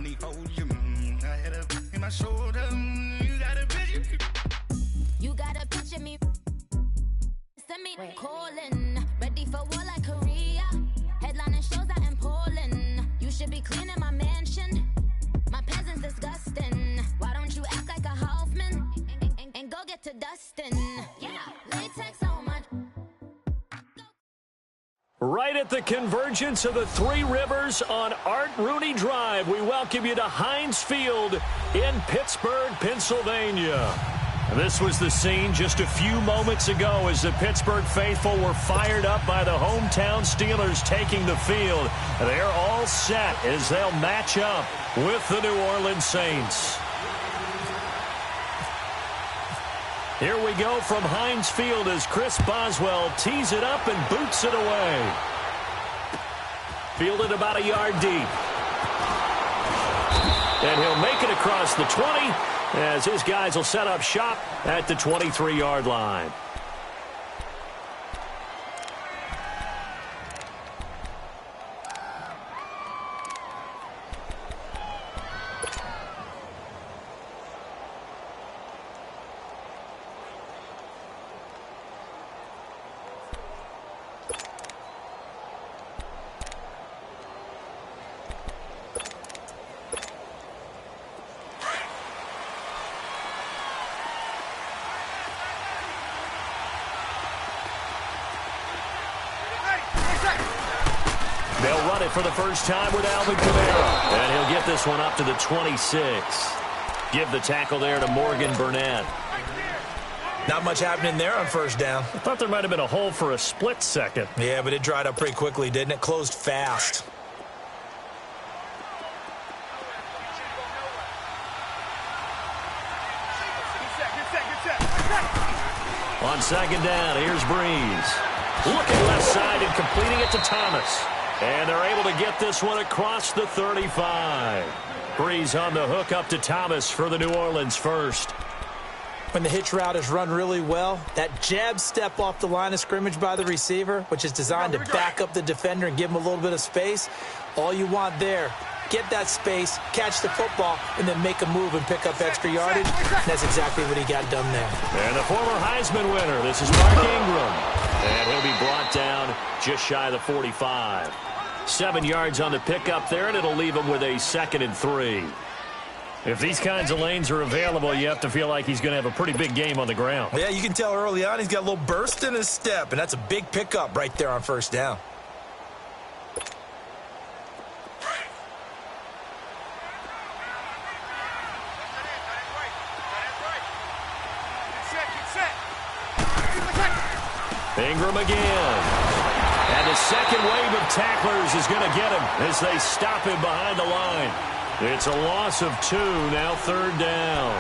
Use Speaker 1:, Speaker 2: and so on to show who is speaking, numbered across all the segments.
Speaker 1: only hold you. I had a in my shoulder. You got a picture.
Speaker 2: You got a picture me. Send me calling. Ready for war like Korea. Headlining shows out in Poland. You should be cleaning my mansion. My peasant's disgusting. Why don't you act like a Hoffman and go get to Dustin? Yeah, latex on my.
Speaker 3: Right at the convergence of the Three Rivers on Art Rooney Drive, we welcome you to Heinz Field in Pittsburgh, Pennsylvania. This was the scene just a few moments ago as the Pittsburgh faithful were fired up by the hometown Steelers taking the field. They're all set as they'll match up with the New Orleans Saints. Here we go from Heinz Field as Chris Boswell tees it up and boots it away. Fielded about a yard deep. And he'll make it across the 20 as his guys will set up shop at the 23-yard line. They'll run it for the first time with Alvin Kamara. And he'll get this one up to the 26. Give the tackle there to Morgan Burnett.
Speaker 4: Not much happening there on first down.
Speaker 3: I thought there might have been a hole for a split second.
Speaker 4: Yeah, but it dried up pretty quickly, didn't it? Closed fast.
Speaker 3: On second down, here's Breeze. Looking left side and completing it to Thomas. And they're able to get this one across the 35. Breeze on the hook up to Thomas for the New Orleans first.
Speaker 4: When the hitch route is run really well, that jab step off the line of scrimmage by the receiver, which is designed to back up the defender and give him a little bit of space, all you want there, get that space, catch the football, and then make a move and pick up extra yardage. That's exactly what he got done there.
Speaker 3: And the former Heisman winner, this is Mark Ingram. And he'll be brought down just shy of the 45. 7 yards on the pickup there, and it'll leave him with a 2nd and 3. If these kinds of lanes are available, you have to feel like he's going to have a pretty big game on the ground.
Speaker 4: Yeah, you can tell early on he's got a little burst in his step, and that's a big pickup right there on first down.
Speaker 3: Ingram again. And the second wave of tacklers is going to get him as they stop him behind the line. It's a loss of 2, now 3rd down.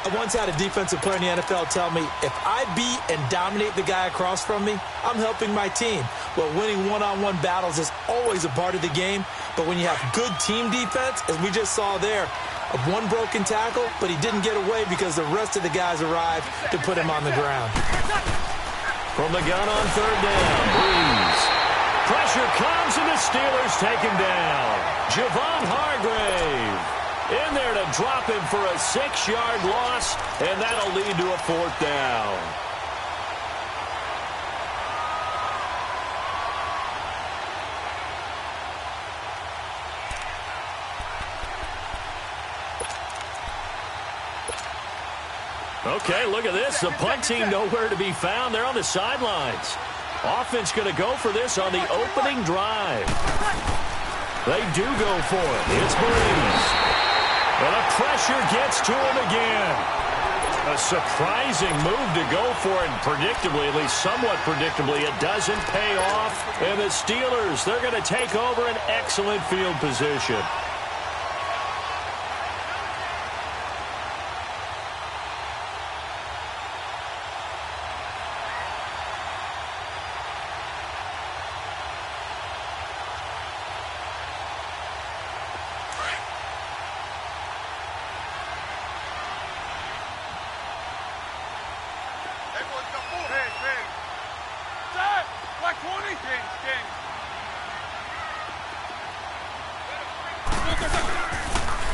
Speaker 4: I once had a defensive player in the NFL tell me, if I beat and dominate the guy across from me, I'm helping my team. Well, winning one-on-one battles is always a part of the game, but when you have good team defense, as we just saw there, one broken tackle, but he didn't get away because the rest of the guys arrived to put him on the ground.
Speaker 3: From the gun on 3rd down, Breeze. Pressure comes and the Steelers take him down. Javon Hargrave in there to drop him for a 6-yard loss, and that'll lead to a 4th down. Okay, look at this. The punt team nowhere to be found. They're on the sidelines. Offense going to go for this on the opening drive. They do go for it. It's Breeze. And the pressure gets to him again. A surprising move to go for it. And predictably, at least somewhat predictably, it doesn't pay off. And the Steelers, they're going to take over an excellent field position.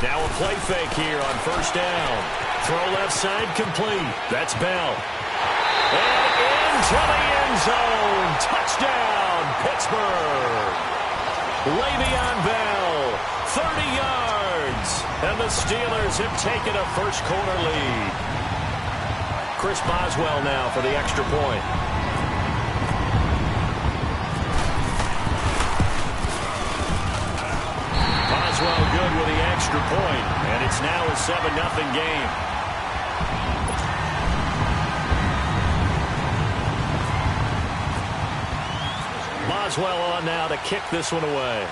Speaker 3: Now a play fake here on first down. Throw left side complete. That's Bell. And into the end zone. Touchdown, Pittsburgh. Le'Veon Bell, 30 yards. And the Steelers have taken a first quarter lead. Chris Boswell now for the extra point. Boswell good with the extra point, and it's now a 7-0 game. Boswell on now to kick this one away.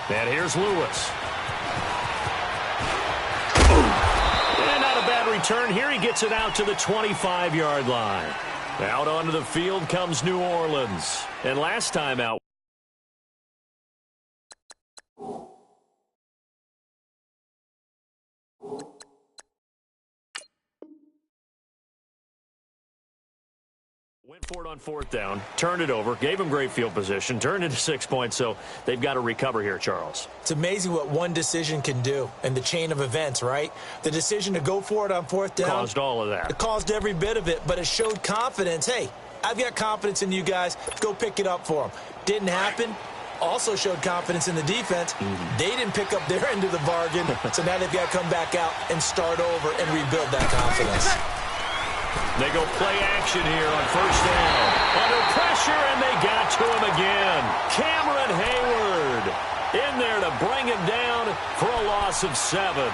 Speaker 3: And here's Lewis. And not a bad return here. He gets it out to the 25-yard line. Out onto the field comes New Orleans. And last time out. Went for it on fourth down, turned it over, gave him great field position, turned into 6 points, so they've got to recover here, Charles.
Speaker 4: It's amazing what one decision can do in the chain of events, right? The decision to go for it on fourth down.
Speaker 3: Caused all of that.
Speaker 4: It caused every bit of it, but it showed confidence. Hey, I've got confidence in you guys. Go pick it up for them. Didn't happen. Also showed confidence in the defense. They didn't pick up their end of the bargain, so now they've got to come back out and start over and rebuild that confidence.
Speaker 3: They go play action here on first down. Under pressure, and they got to him again. Cameron Hayward in there to bring him down for a loss of 7.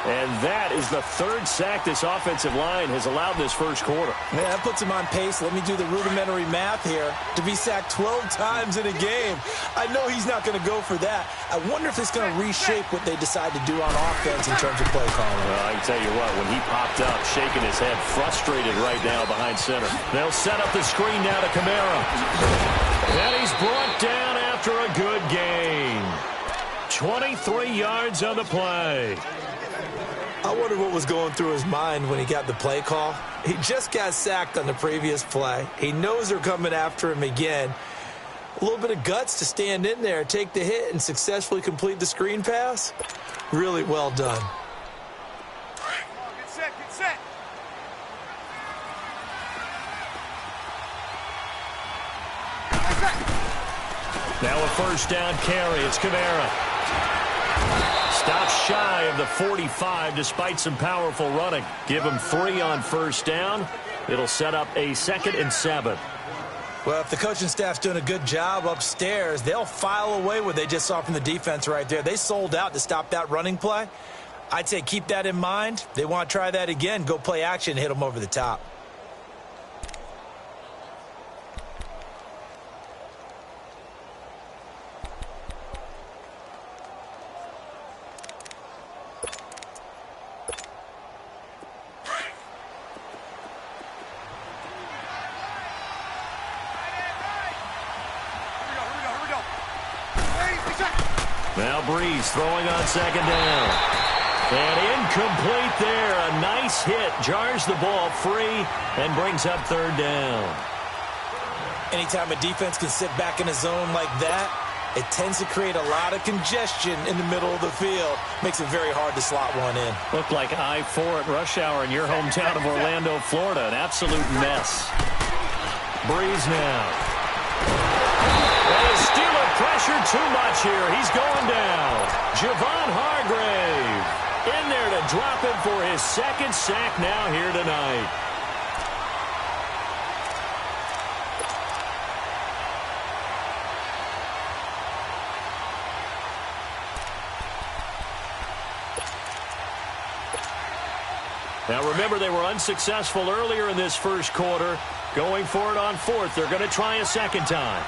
Speaker 3: And that is the third sack this offensive line has allowed this first quarter.
Speaker 4: Man, that puts him on pace. Let me do the rudimentary math here. To be sacked 12 times in a game. I know he's not going to go for that. I wonder if it's going to reshape what they decide to do on offense in terms of play calling.
Speaker 3: Well, I can tell you what, when he popped up, shaking his head, frustrated right now behind center. They'll set up the screen now to Kamara. And he's brought down after a good gain. 23 yards on the play.
Speaker 4: I wonder what was going through his mind when he got the play call. He just got sacked on the previous play. He knows they're coming after him again. A little bit of guts to stand in there, take the hit, and successfully complete the screen pass. Really well done.
Speaker 1: Get set, get set.
Speaker 3: Now a first down carry. It's Kamara. Stops shy of the 45 despite some powerful running. Give him 3 on first down. It'll set up a 2nd and 7.
Speaker 4: Well, if the coaching staff's doing a good job upstairs, they'll file away what they just saw from the defense right there. They sold out to stop that running play. I'd say keep that in mind. They want to try that again. Go play action, hit them over the top.
Speaker 3: Now Breeze throwing on second down. And incomplete there. A nice hit. Jars the ball free and brings up third down.
Speaker 4: Anytime a defense can sit back in a zone like that, it tends to create a lot of congestion in the middle of the field. Makes it very hard to slot one in.
Speaker 3: Looked like I-4 at rush hour in your hometown of Orlando, Florida. An absolute mess. Breeze now. Steeler pressure too much here. He's going down. Javon Hargrave in there to drop him for his 2nd sack now here tonight. Now remember, they were unsuccessful earlier in this first quarter. Going for it on fourth. They're going to try a second time.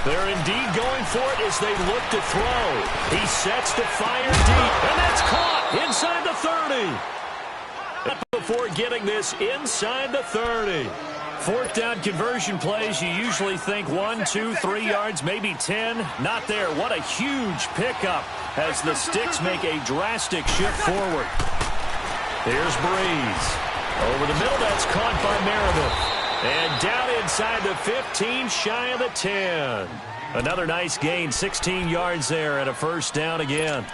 Speaker 3: They're indeed going for it as they look to throw. He sets to fire deep, and that's caught inside the 30. Before getting this inside the 30. Fourth down conversion plays, you usually think 1, 2, 3 yards, maybe 10. Not there. What a huge pickup as the Sticks make a drastic shift forward. Here's Breeze. Over the middle, that's caught by Meredith. And down inside the 15, shy of the 10. Another nice gain, 16 yards there and a first down again.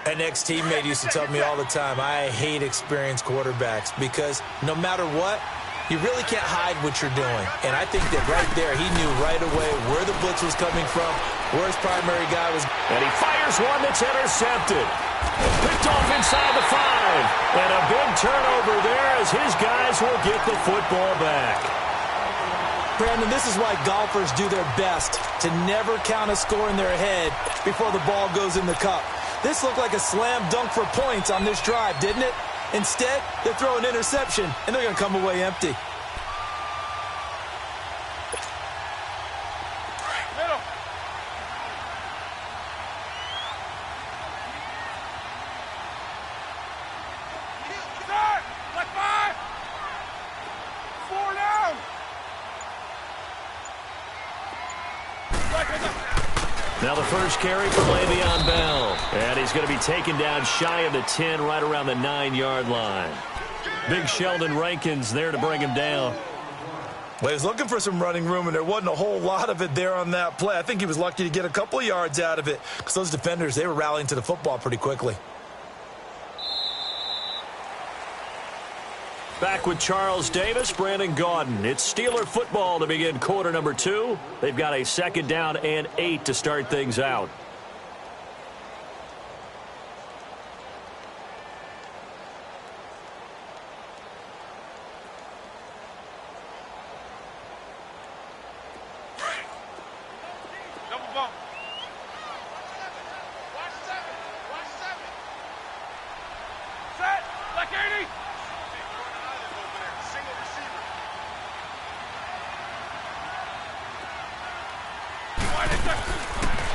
Speaker 4: An ex-teammate used to tell me all the time, I hate experienced quarterbacks because no matter what, you really can't hide what you're doing. And I think that right there, he knew right away where the blitz was coming from, where his primary guy was.
Speaker 3: And he fires one that's intercepted. Picked off inside the 5. And a big turnover there as his guys will get the football back.
Speaker 4: Brandon, this is why golfers do their best to never count a score in their head before the ball goes in the cup. This looked like a slam dunk for points on this drive, didn't it? Instead, they throw an interception, and they're going to come away empty.
Speaker 1: Middle. Start. Like 5. 4 down.
Speaker 3: Now the first carry for Le'Veon Bell. And he's going to be taken down shy of the 10, right around the 9-yard line. Big Sheldon Rankins there to bring him down.
Speaker 4: Well, he was looking for some running room, and there wasn't a whole lot of it there on that play. I think he was lucky to get a couple of yards out of it because those defenders, they were rallying to the football pretty quickly.
Speaker 3: Back with Charles Davis, Brandon Gaudin. It's Steeler football to begin quarter number 2. They've got a 2nd down and 8 to start things out.
Speaker 1: Double bump. Watch 7. Watch 7. Set. Like 80. Single receiver.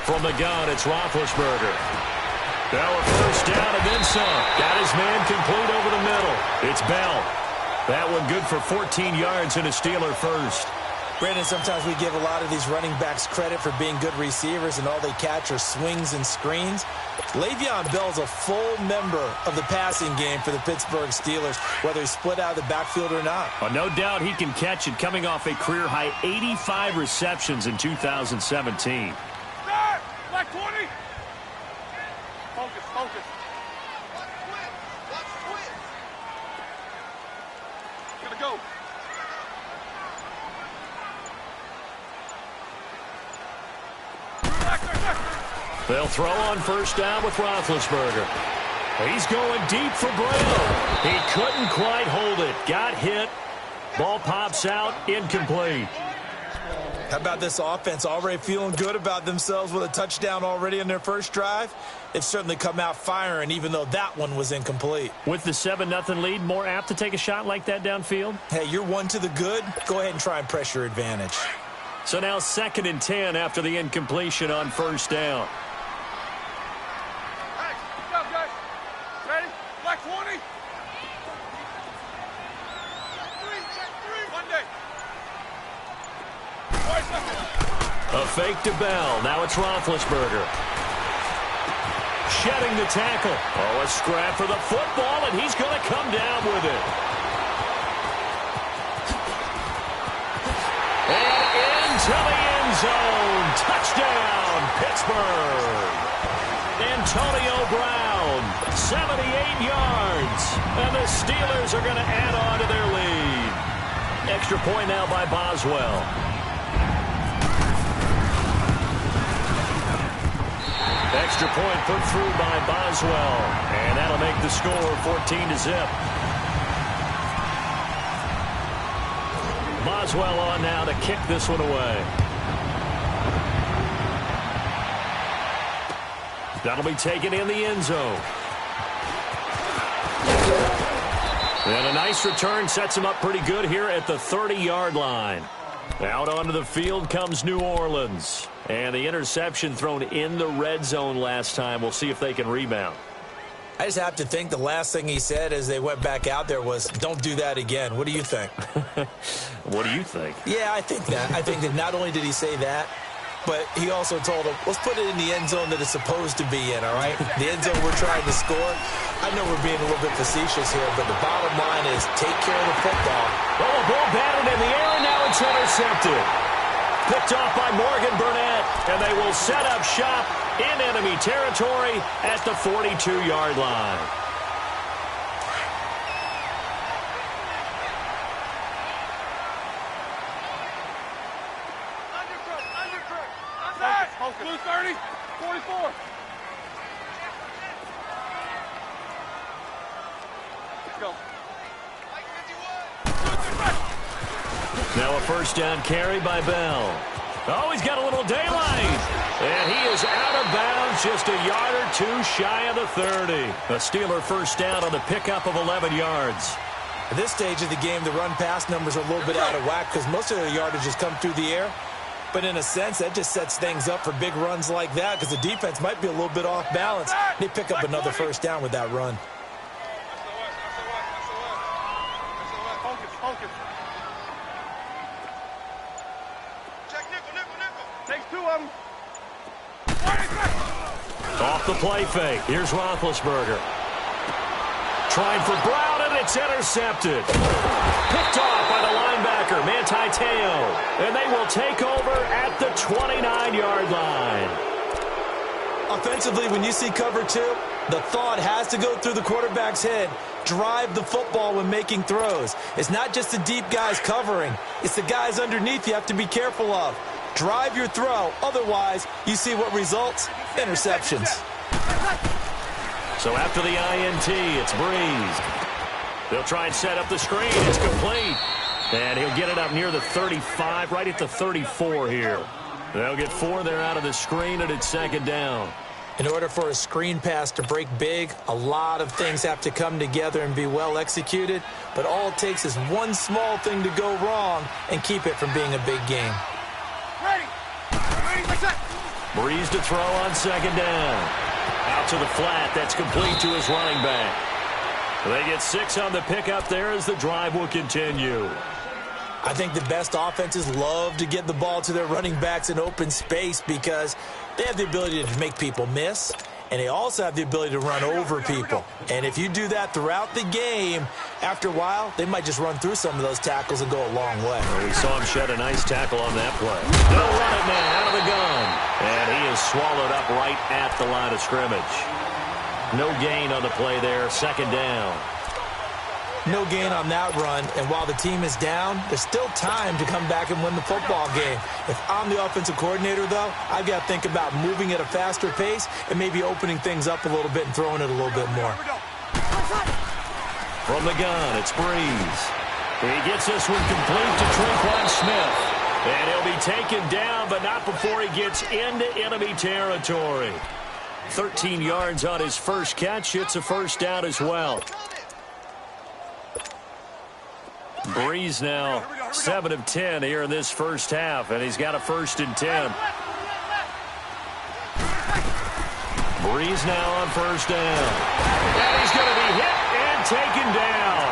Speaker 3: From the gun, it's Roethlisberger. Now a first down and then some. Got his man complete over the middle. It's Bell. That one good for 14 yards and a Steeler first.
Speaker 4: Brandon, sometimes we give a lot of these running backs credit for being good receivers, and all they catch are swings and screens. Le'Veon Bell's a full member of the passing game for the Pittsburgh Steelers, whether he's split out of the backfield or not.
Speaker 3: Well, no doubt he can catch it, coming off a career-high 85 receptions in 2017.
Speaker 1: Like 20. Focus, focus. Watch twist. Gotta go.
Speaker 3: They'll throw on first down with Roethlisberger. He's going deep for Brown. He couldn't quite hold it. Got hit. Ball pops out. Incomplete.
Speaker 4: How about this offense already feeling good about themselves with a touchdown already in their first drive? They've certainly come out firing, even though that one was incomplete.
Speaker 3: With the 7-0 lead, more apt to take a shot like that downfield?
Speaker 4: Hey, you're one to the good. Go ahead and try and press your advantage.
Speaker 3: So now 2nd and 10 after the incompletion on first down.
Speaker 1: Hey, good job, guys. Ready? Like 20. Monday.
Speaker 3: A fake to Bell. Now it's Roethlisberger. Shedding the tackle. Oh, a scrap for the football, and he's going to come down with it. And into the end zone. Touchdown, Pittsburgh. Antonio Brown, 78 yards. And the Steelers are going to add on to their lead. Extra point now by Boswell. Extra point put through by Boswell. And that'll make the score 14-0. Boswell on now to kick this one away. That'll be taken in the end zone. And a nice return sets him up pretty good here at the 30-yard line. Out onto the field comes New Orleans. And the interception thrown in the red zone last time. We'll see if they can rebound.
Speaker 4: I just have to think the last thing he said as they went back out there was, don't do that again. What do you think?
Speaker 3: What do you think?
Speaker 4: Yeah, I think that. I think that not only did he say that, but he also told him, let's put it in the end zone that it's supposed to be in, all right? The end zone we're trying to score. I know we're being a little bit facetious here, but the bottom line is take care of the football.
Speaker 3: Well, the ball batted in the air, and now it's intercepted. Picked off by Morgan Burnett, and they will set up shop in enemy territory at the 42-yard line.
Speaker 5: Blue 30, 44. Let's go.
Speaker 3: Now a first down carry by Bell. Oh, he's got a little daylight. And he is out of bounds, just a yard or two shy of the 30. A Steeler first down on the pickup of 11 yards.
Speaker 4: At this stage of the game, the run-pass numbers are a little bit out of whack because most of their yardage has come through the air. But in a sense, that just sets things up for big runs like that because the defense might be a little bit off balance. They pick up another first down with that run.
Speaker 5: Focus. Check nickel. Takes two of them.
Speaker 3: Off the play fake. Here's Roethlisberger. Trying for Brown, and it's intercepted. Picked off by the linebacker, Manti Te'o. And they will take over at the 29-yard line.
Speaker 4: Offensively, when you see cover two, the thought has to go through the quarterback's head. Drive the football when making throws. It's not just the deep guys covering. It's the guys underneath you have to be careful of. Drive your throw. Otherwise, you see what results? Interceptions.
Speaker 3: So after the INT, it's Breeze. They'll try and set up the screen. It's complete. And he'll get it up near the 35, right at the 34 here. They'll get 4 there out of the screen, and it's second down.
Speaker 4: In order for a screen pass to break big, a lot of things have to come together and be well executed. But all it takes is one small thing to go wrong and keep it from being a big game.
Speaker 5: Ready,
Speaker 3: Breeze to throw on second down. Out to the flat. That's complete to his running back. They get 6 on the pickup there as the drive will continue.
Speaker 4: I think the best offenses love to get the ball to their running backs in open space because they have the ability to make people miss, and they also have the ability to run over people. And if you do that throughout the game, after a while, they might just run through some of those tackles and go a long way.
Speaker 3: Well, we saw him shed a nice tackle on that play. They'll run it now out of the gun. And he is swallowed up right at the line of scrimmage. No gain on the play there, second down.
Speaker 4: No gain on that run, and while the team is down, there's still time to come back and win the football game. If I'm the offensive coordinator, though, I've got to think about moving at a faster pace and maybe opening things up a little bit and throwing it a little bit more.
Speaker 3: From the gun, it's Breeze. He gets this one complete to Tre'Quan Smith. And he'll be taken down, but not before he gets into enemy territory. 13 yards on his first catch. It's a first down as well. Breeze now 7 of 10 here in this first half, and he's got a 1st and 10. Breeze now on first down. And he's going to be hit and taken down.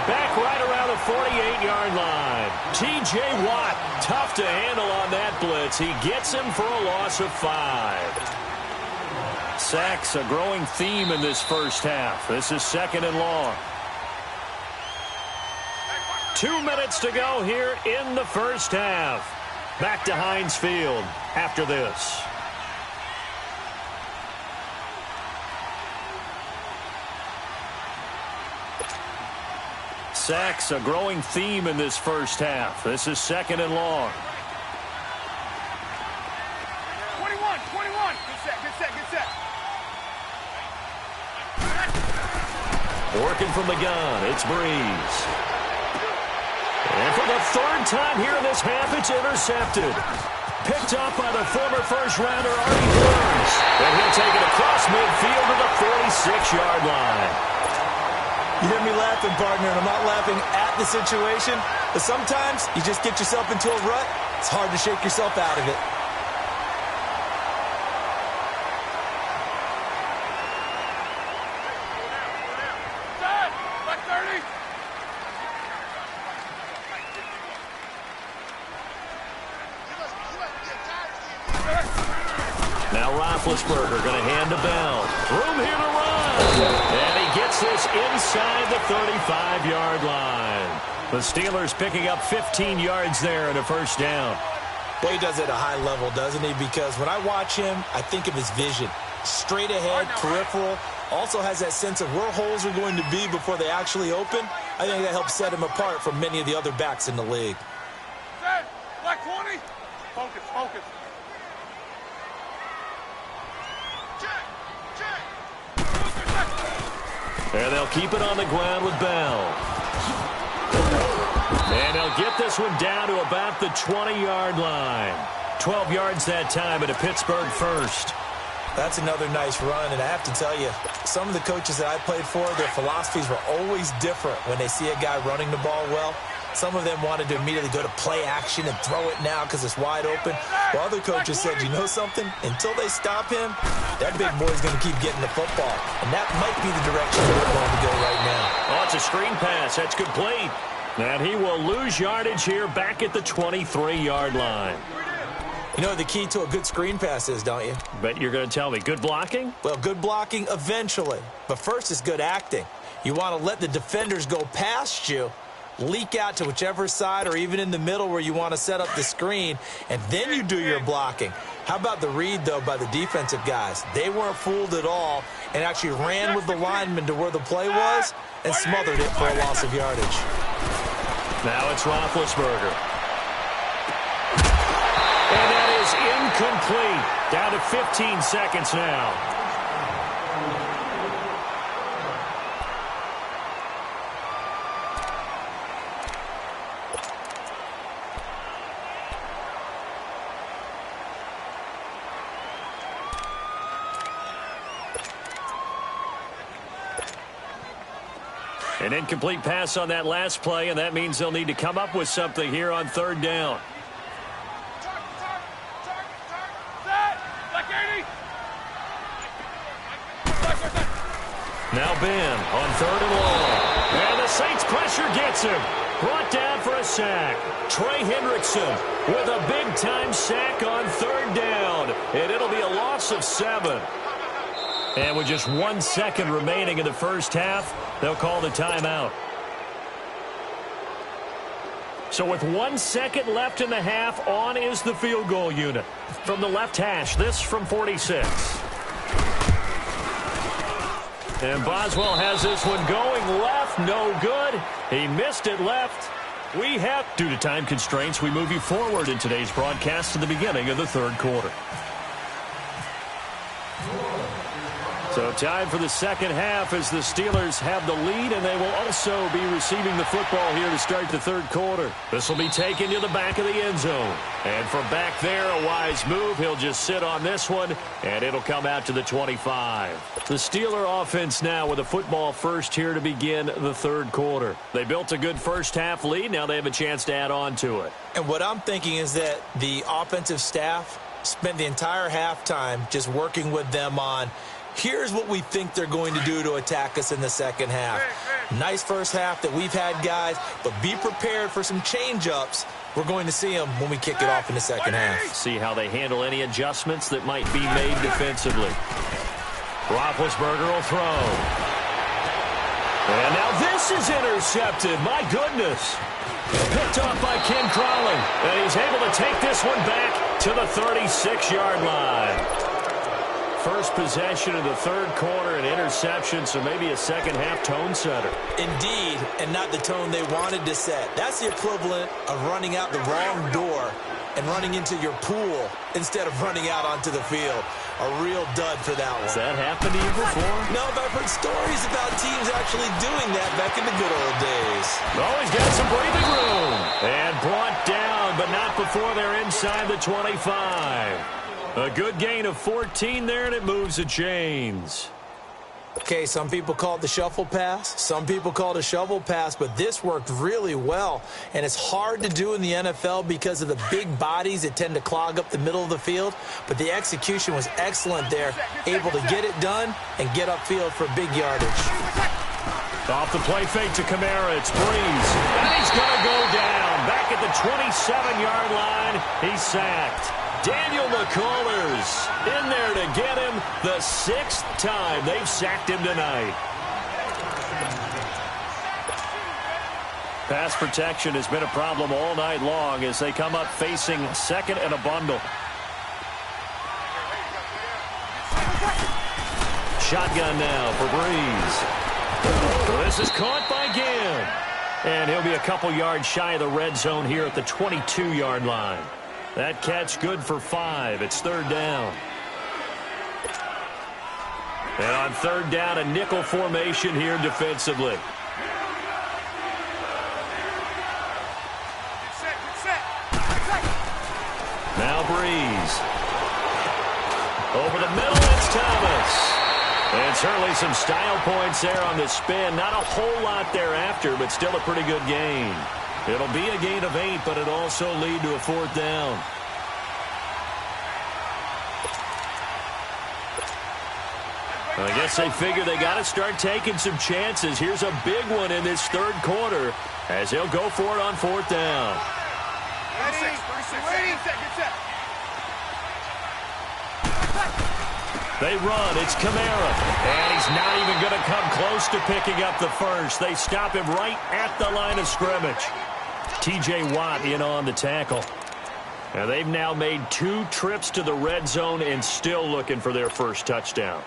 Speaker 3: Back right around the 48-yard line. T.J. Watt, tough to handle on that blitz. He gets him for a loss of 5. Sacks, a growing theme in this first half. This is second and long. 2 minutes to go here in the first half. Back to Heinz Field after this. Sacks, a growing theme in this first half. This is second and long.
Speaker 5: 21. Good set.
Speaker 3: Working from the gun, it's Breeze. And for the 3rd time here in this half, it's intercepted. Picked up by the former first-rounder Artie Burns. And he'll take it across midfield to the 46-yard line.
Speaker 4: You hear me laughing, partner, and I'm not laughing at the situation, but sometimes you just get yourself into a rut. It's hard to shake yourself out of it.
Speaker 3: Roethlisberger going to hand to Bell. Room here to run. And he gets this inside the 35-yard line. The Steelers picking up 15 yards there and a first down.
Speaker 4: Well, he does it at a high level, doesn't he? Because when I watch him, I think of his vision. Straight ahead, peripheral. Also has that sense of where holes are going to be before they actually open. I think that helps set him apart from many of the other backs in the league.
Speaker 5: Set. Black 20. Focus, focus. Check, check.
Speaker 3: And they'll keep it on the ground with Bell. And they'll get this one down to about the 20-yard line. 12 yards that time at a Pittsburgh first.
Speaker 4: That's another nice run, and I have to tell you, some of the coaches that I played for, their philosophies were always different when they see a guy running the ball well. Some of them wanted to immediately go to play action and throw it now because it's wide open. While other coaches said, you know something? Until they stop him, that big boy's going to keep getting the football. And that might be the direction they're going to go right now.
Speaker 3: Oh, it's a screen pass. That's complete. And he will lose yardage here back at the 23-yard line.
Speaker 4: You know what the key to a good screen pass is, don't you?
Speaker 3: Bet you're going to tell me. Good blocking?
Speaker 4: Well, good blocking eventually. But first is good acting. You want to let the defenders go past you, leak out to whichever side or even in the middle where you want to set up the screen, and then you do your blocking. How about the read, though, by the defensive guys? They weren't fooled at all and actually ran with the lineman to where the play was and smothered it for a loss of yardage.
Speaker 3: Now it's Roethlisberger. And that is incomplete. Down to 15 seconds now. An incomplete pass on that last play, and that means they'll need to come up with something here on third down. Now Ben on third and long. And the Saints pressure gets him. Brought down for a sack. Trey Hendrickson with a big-time sack on third down. And it'll be a loss of 7. And with just 1 second remaining in the first half, they'll call the timeout. So with 1 second left in the half, on is the field goal unit. From the left hash, this from 46. And Boswell has this one going left, no good. He missed it left. We have, due to time constraints, we move you forward in today's broadcast to the beginning of the third quarter. So time for the second half as the Steelers have the lead, and they will also be receiving the football here to start the third quarter. This will be taken to the back of the end zone. And from back there, a wise move. He'll just sit on this one, and it'll come out to the 25. The Steeler offense now with a football first here to begin the third quarter. They built a good first half lead. Now they have a chance to add on to it.
Speaker 4: And what I'm thinking is that the offensive staff spent the entire halftime just working with them on, here's what we think they're going to do to attack us in the second half. Nice first half that we've had, guys, but be prepared for some change-ups. We're going to see them when we kick it off in the second half.
Speaker 3: See how they handle any adjustments that might be made defensively. Roethlisberger will throw. And now this is intercepted. My goodness. Picked off by Ken Crawley. And he's able to take this one back to the 36-yard line. First possession of the third quarter, an interception, so maybe a second-half tone setter.
Speaker 4: Indeed, and not the tone they wanted to set. That's the equivalent of running out the wrong door and running into your pool instead of running out onto the field. A real dud for that one.
Speaker 3: Has that happened to you before?
Speaker 4: No, but I've heard stories about teams actually doing that back in the good old days.
Speaker 3: Oh, he's got some breathing room. And brought down, but not before they're inside the 25. A good gain of 14 there, and it moves the chains.
Speaker 4: Okay, some people call it the shuffle pass. Some people call it a shovel pass, but this worked really well. And it's hard to do in the NFL because of the big bodies that tend to clog up the middle of the field. But the execution was excellent there, able to get it done and get upfield for big yardage.
Speaker 3: Off the play fake to Kamara, it's Breeze. And he's going to go down. Back at the 27-yard line. He's sacked. Daniel McCullers in there to get him the 6th time they've sacked him tonight. Pass protection has been a problem all night long as they come up facing second and a bundle. Shotgun now for Breeze. This is caught by Ginn. And he'll be a couple yards shy of the red zone here at the 22-yard line. That catch good for 5. It's 3rd down. And on 3rd down, a nickel formation here defensively. Now Breeze. Over the middle, it's Thomas. And certainly some style points there on the spin. Not a whole lot thereafter, but still a pretty good gain. It'll be a gain of 8, but it'll also lead to a 4th down. I guess they figure they got to start taking some chances. Here's a big one in this 3rd quarter as he'll go for it on 4th down.
Speaker 5: 36, 36, get set.
Speaker 3: They run. It's Kamara. And he's not even going to come close to picking up the first. They stop him right at the line of scrimmage. T.J. Watt in on the tackle. And they've now made 2 trips to the red zone and still looking for their first touchdown.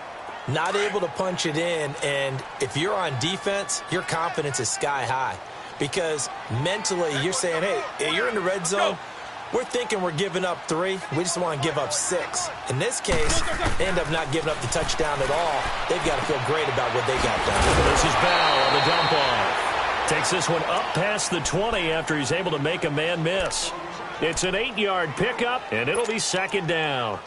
Speaker 4: Not able to punch it in, and if you're on defense, your confidence is sky high. Because mentally, you're saying, hey, you're in the red zone. We're thinking we're giving up 3. We just want to give up 6. In this case, they end up not giving up the touchdown at all. They've got to feel great about what they got done.
Speaker 3: This is Bell on the dump off. Takes this one up past the 20 after he's able to make a man miss. It's an 8-yard pickup, and it'll be 2nd down.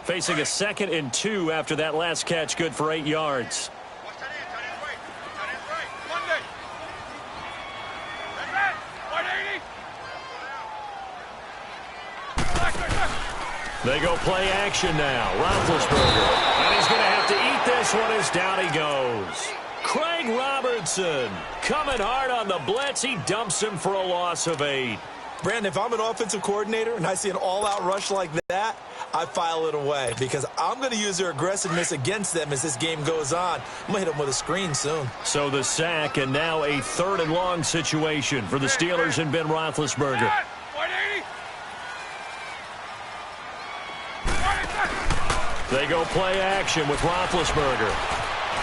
Speaker 3: Facing a 2nd and 2 after that last catch, good for 8 yards. They go play action now. Roethlisberger. And he's going to have to eat this one as down he goes. Craig Robertson coming hard on the blitz. He dumps him for a loss of 8.
Speaker 4: Brandon, if I'm an offensive coordinator and I see an all-out rush like that, I file it away because I'm going to use their aggressiveness against them as this game goes on. I'm going to hit them with a screen soon.
Speaker 3: So the sack and now a 3rd and long situation for the Steelers and Ben Roethlisberger. They go play action with Roethlisberger.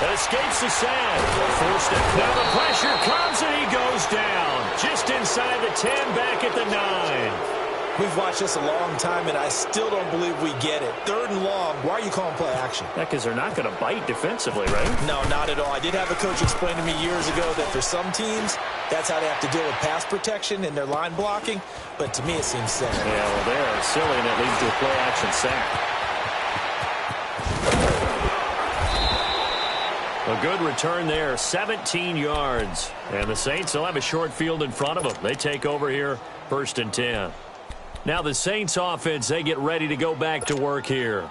Speaker 3: And escapes the sack. Forced it. Now the pressure comes and he goes down. Just inside the 10, back at the 9.
Speaker 4: We've watched this a long time, and I still don't believe we get it. 3rd and long. Why are you calling play action?
Speaker 3: Yeah, because they're not going to bite defensively, right?
Speaker 4: No, not at all. I did have a coach explain to me years ago that for some teams, that's how they have to deal with pass protection and their line blocking. But to me, it seems silly.
Speaker 3: Yeah, well, they're silly, and it leads to a play action sack. A good return there, 17 yards. And the Saints will have a short field in front of them. They take over here, 1st and 10. Now the Saints offense, they get ready to go back to work here.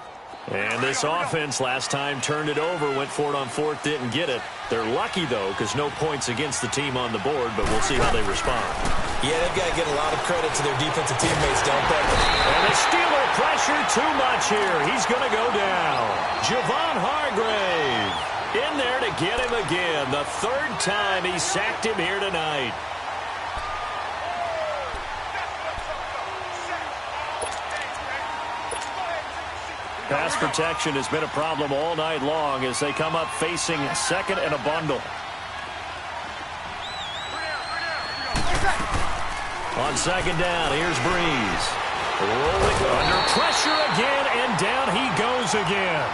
Speaker 3: And this offense last time turned it over, went for it on 4th, didn't get it. They're lucky, though, because no points against the team on the board, but we'll see how they respond.
Speaker 4: Yeah, they've got to get a lot of credit to their defensive teammates, don't they?
Speaker 3: And the Steeler pressure too much here. He's going to go down. Javon Hargrave in there to get him again. The 3rd time he sacked him here tonight. Pass protection has been a problem all night long as they come up facing 2nd and a bundle. On 2nd down, here's Breeze. Rolling under pressure again, and down he goes again.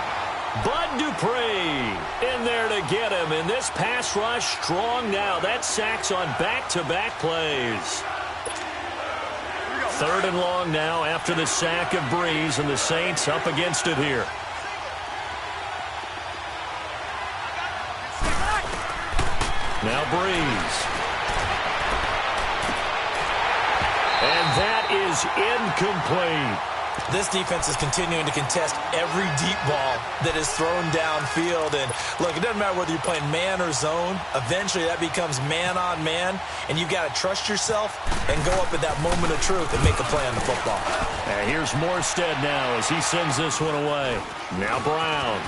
Speaker 3: Bud Dupree in there to get him, and this pass rush strong now. That sacks on back-to-back plays. 3rd and long now after the sack of Breeze, and the Saints up against it here. Now Breeze. And that is incomplete.
Speaker 4: This defense is continuing to contest every deep ball that is thrown downfield. And, look, it doesn't matter whether you're playing man or zone. Eventually, that becomes man-on-man, and you've got to trust yourself and go up at that moment of truth and make a play on the football.
Speaker 3: And here's Morstead now as he sends this one away. Now Brown.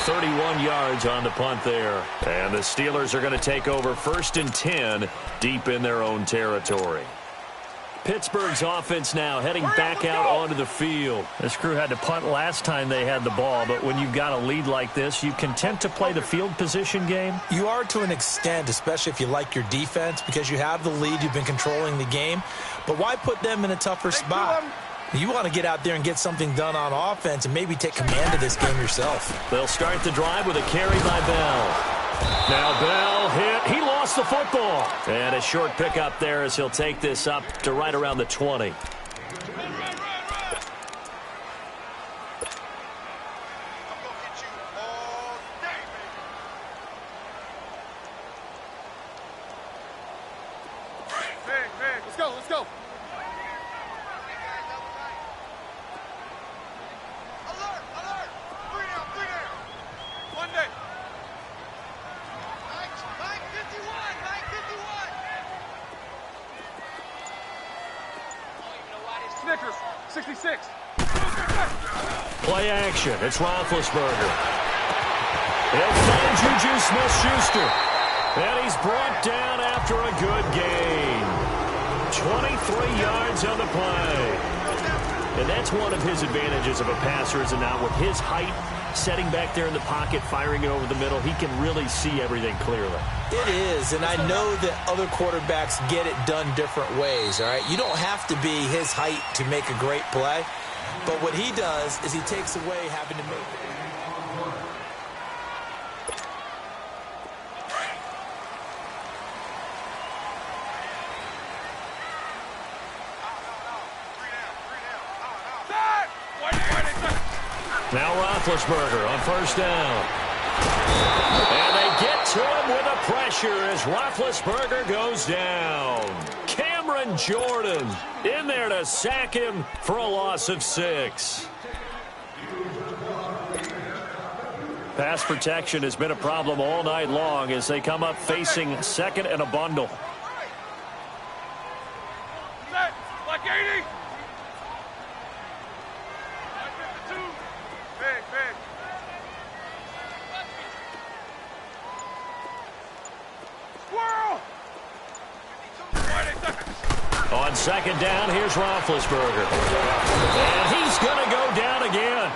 Speaker 3: 31 yards on the punt there. And the Steelers are going to take over 1st and 10 deep in their own territory. Pittsburgh's offense now heading back out onto the field. This crew had to punt last time they had the ball, but when you've got a lead like this, you content to play the field position game?
Speaker 4: You are to an extent, especially if you like your defense, because you have the lead, you've been controlling the game. But why put them in a tougher spot? You want to get out there and get something done on offense and maybe take command of this game yourself.
Speaker 3: They'll start the drive with a carry by Bell. Now Bell hit. He lost the football. And a short pickup there as he'll take this up to right around the 20.
Speaker 5: Let's go, let's go. Alert, alert. 3 down, 3 down. One day. Mike 51, Mike 51. Snickers, 66.
Speaker 3: Play action. It's Roethlisberger. He'll find Juju Smith-Schuster. And he's brought down after a good gain. 23 yards on the play. And that's one of his advantages of a passer, is not with his height, setting back there in the pocket, firing it over the middle. He can really see everything clearly.
Speaker 4: It is, and I know that other quarterbacks get it done different ways, all right? You don't have to be his height to make a great play, but what he does is he takes away having to make it.
Speaker 3: Now Roethlisberger on 1st down. And they get to him with the pressure as Roethlisberger goes down. Cameron Jordan in there to sack him for a loss of 6. Pass protection has been a problem all night long as they come up facing 2nd and a bundle.
Speaker 5: Set, like 80.
Speaker 3: On 2nd down, here's Roethlisberger. And he's going to go down again.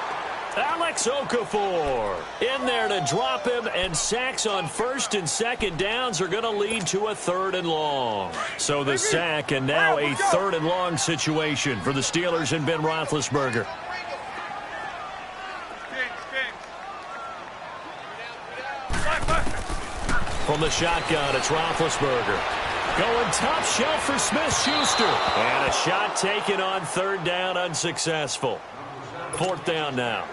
Speaker 3: Alex Okafor in there to drop him, and sacks on 1st and 2nd downs are going to lead to a 3rd and long. So the sack, and now a 3rd and long situation for the Steelers and Ben Roethlisberger. From the shotgun, it's Roethlisberger. Going top shelf for Smith-Schuster. And a shot taken on 3rd down, unsuccessful. 4th down now.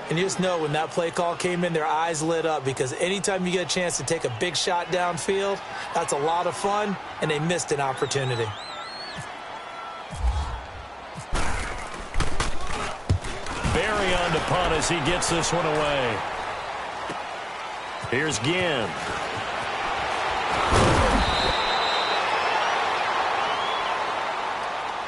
Speaker 4: And you just know when that play call came in, their eyes lit up, because anytime you get a chance to take a big shot downfield, that's a lot of fun, and they missed an opportunity.
Speaker 3: Barry on to punt as he gets this one away. Here's Ginn.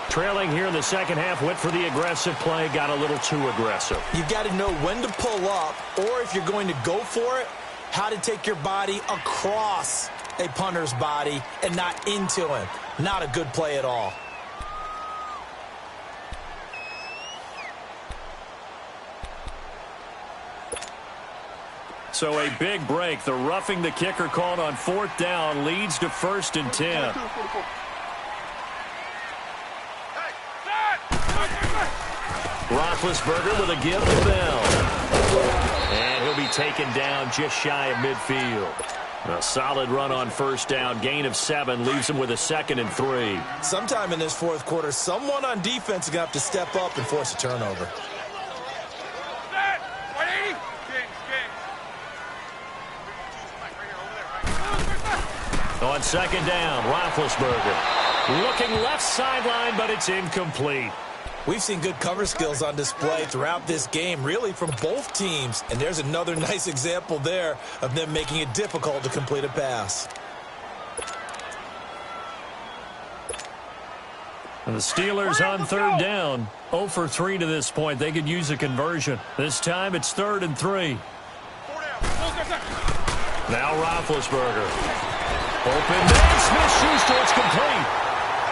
Speaker 3: Trailing here in the 2nd half, went for the aggressive play, got a little too aggressive.
Speaker 4: You've got to know when to pull up, or if you're going to go for it, how to take your body across a punter's body and not into him. Not a good play at all.
Speaker 3: So a big break. The roughing the kicker called on 4th down leads to 1st and 10. Roethlisberger with a give to Bell. And he'll be taken down just shy of midfield. A solid run on 1st down. Gain of 7 leaves him with a 2nd and 3.
Speaker 4: Sometime in this 4th quarter, someone on defense is going to have to step up and force a turnover.
Speaker 3: On 2nd down, Roethlisberger. Looking left sideline, but it's incomplete.
Speaker 4: We've seen good cover skills on display throughout this game, really from both teams. And there's another nice example there of them making it difficult to complete a pass.
Speaker 3: And the Steelers on third down. 0 for 3 to this point. They could use a conversion. This time it's 3rd and 3. Now Roethlisberger. Open man. Smith-Schuster. It's complete.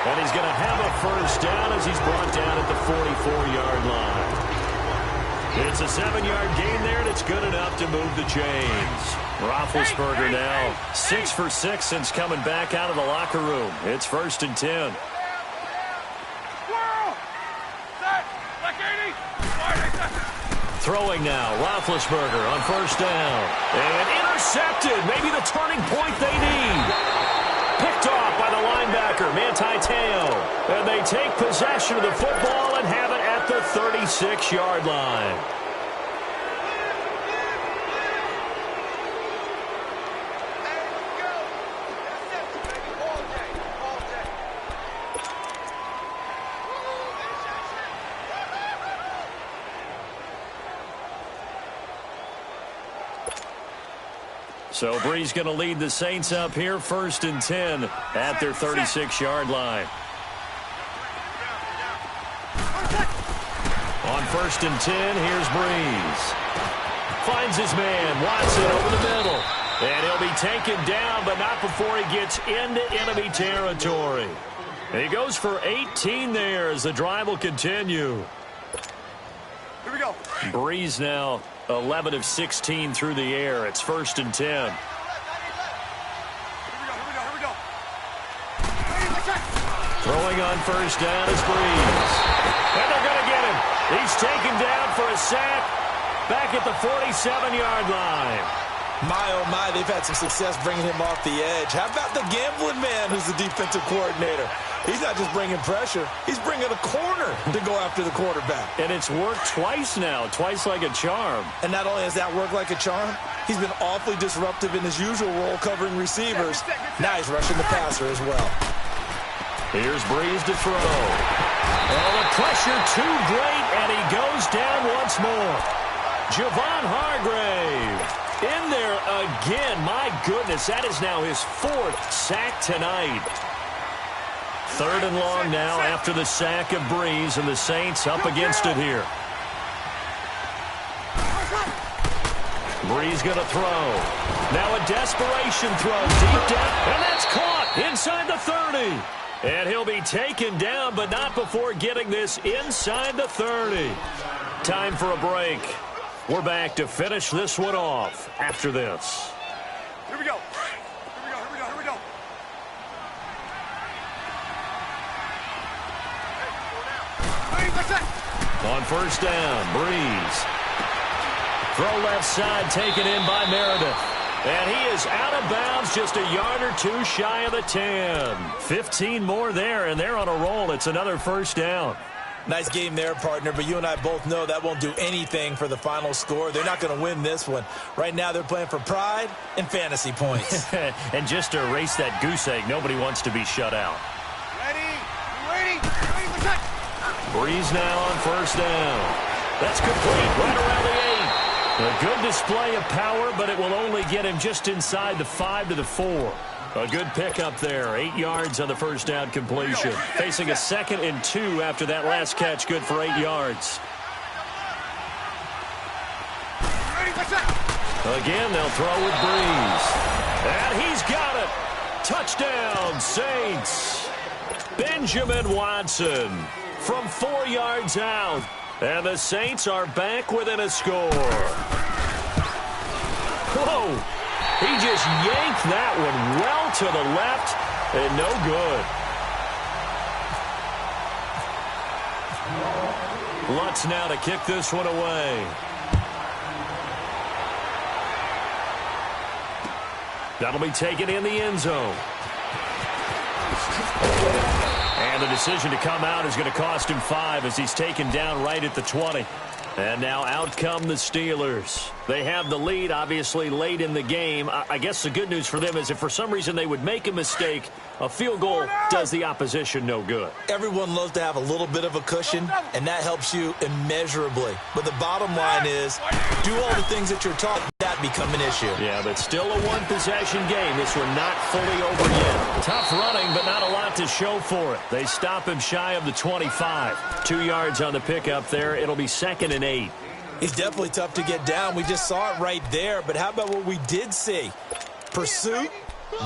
Speaker 3: And he's going to have a first down as he's brought down at the 44-yard line. It's a 7-yard gain there, and it's good enough to move the chains. Roethlisberger now 6 for 6 since coming back out of the locker room. It's 1st and 10. Throwing now, Roethlisberger on first down. And intercepted, maybe the turning point they need. Picked off by the linebacker, Manti Te'o. And they take possession of the football and have it at the 36-yard line. So Brees going to lead the Saints up here, 1st and 10 at their 36-yard line. On 1st and 10, here's Brees. Finds his man, Watson over the middle. And he'll be taken down, but not before he gets into enemy territory. And he goes for 18 there as the drive will continue.
Speaker 5: Here we go.
Speaker 3: Brees now 11 of 16 through the air. It's 1st and 10.
Speaker 5: Here we go.
Speaker 3: Throwing on first down is Brees. And they're going to get him. He's taken down for a sack back at the 47-yard line.
Speaker 4: My, oh my, they've had some success bringing him off the edge. How about the gambling man who's the defensive coordinator? He's not just bringing pressure. He's bringing a corner to go after the quarterback.
Speaker 3: And it's worked twice now, twice like a charm.
Speaker 4: And not only has that worked like a charm, he's been awfully disruptive in his usual role covering receivers. Now he's rushing the passer as well.
Speaker 3: Here's Brees to throw. Oh, the pressure too great, and he goes down once more. Javon Hargrave in there again. My goodness, that is now his 4th sack tonight. 3rd and long now after the sack of Brees, and the Saints up against it here. Brees going to throw. Now a desperation throw deep down, and that's caught inside the 30. And he'll be taken down, but not before getting this inside the 30. Time for a break. We're back to finish this one off after this.
Speaker 5: Here we go.
Speaker 3: On first down, Brees. Throw left side taken in by Meredith. And he is out of bounds, just a yard or two shy of the 10. 15 more there, and they're on a roll. It's another first down.
Speaker 4: Nice game there, partner, but you and I both know that won't do anything for the final score. They're not going to win this one. Right now they're playing for pride and fantasy points.
Speaker 3: And just to erase that goose egg, nobody wants to be shut out.
Speaker 5: Ready.
Speaker 3: Brees now on first down. That's complete right around the 8. A good display of power, but it will only get him just inside the 5 to the 4. A good pickup there. 8 yards on the first down completion. Facing a 2nd and 2 after that last catch. Good for 8 yards. Again, they'll throw with Brees. And he's got it. Touchdown, Saints. Benjamin Watson from 4 yards out. And the Saints are back within a score. Whoa. He just yanked that one well to the left, and no good. Lutz now to kick this one away. That'll be taken in the end zone. And the decision to come out is going to cost him 5 as he's taken down right at the 20. And now out come the Steelers. They have the lead, obviously, late in the game. I guess the good news for them is if for some reason they would make a mistake, a field goal does the opposition no good.
Speaker 4: Everyone loves to have a little bit of a cushion, and that helps you immeasurably. But the bottom line is, do all the things that you're taught, that become an issue.
Speaker 3: Yeah, but still a one-possession game. This one not fully over yet. Tough running, but not a lot to show for it. They stop him shy of the 25. 2 yards on the pickup there. It'll be 2nd and 8.
Speaker 4: He's definitely tough to get down. We just saw it right there. But how about what we did see? Pursuit,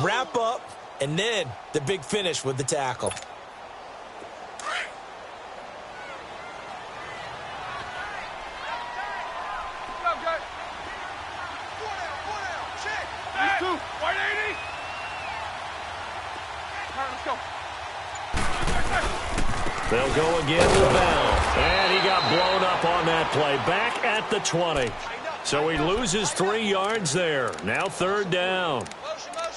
Speaker 4: wrap up, and then the big finish with the tackle.
Speaker 3: They'll go again to Bell. And he got blown up on that play. Back at the 20. So he loses 3 yards there. Now 3rd down.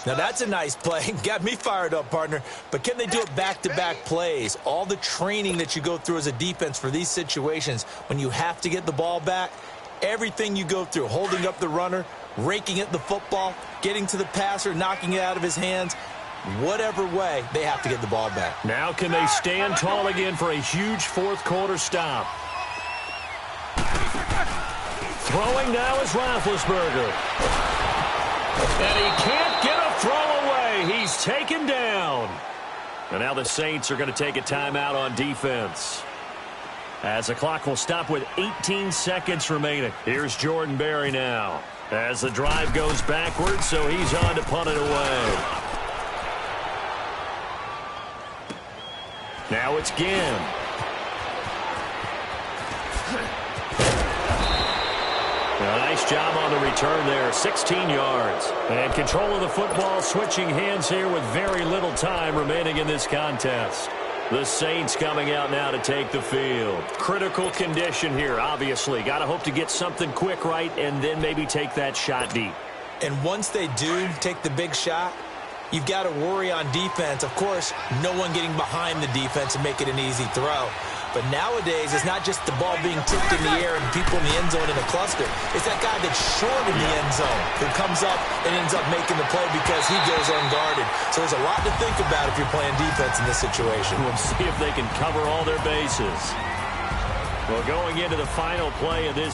Speaker 4: Now that's a nice play. Got me fired up, partner. But can they do it back-to-back plays? All the training that you go through as a defense for these situations, when you have to get the ball back, everything you go through, holding up the runner, raking at the football, getting to the passer, knocking it out of his hands, whatever way, they have to get the ball back.
Speaker 3: Now can they stand tall again for a huge 4th quarter stop? Throwing now is Roethlisberger. And he can't get a throw away. He's taken down. And now the Saints are going to take a timeout on defense, as the clock will stop with 18 seconds remaining. Here's Jordan Berry now, as the drive goes backwards, so he's on to punt it away. Now it's Ginn. A nice job on the return there, 16 yards. And control of the football, switching hands here with very little time remaining in this contest. The Saints coming out now to take the field. Critical condition here, obviously. Got to hope to get something quick right and then maybe take that shot deep.
Speaker 4: And once they do take the big shot, you've got to worry on defense. Of course, no one getting behind the defense and make it an easy throw. But nowadays, it's not just the ball being tipped in the air and people in the end zone in a cluster. It's that guy that's short in the end zone who comes up and ends up making the play because he goes unguarded. So there's a lot to think about if you're playing defense in this situation.
Speaker 3: We'll see if they can cover all their bases. Well, going into the final play of this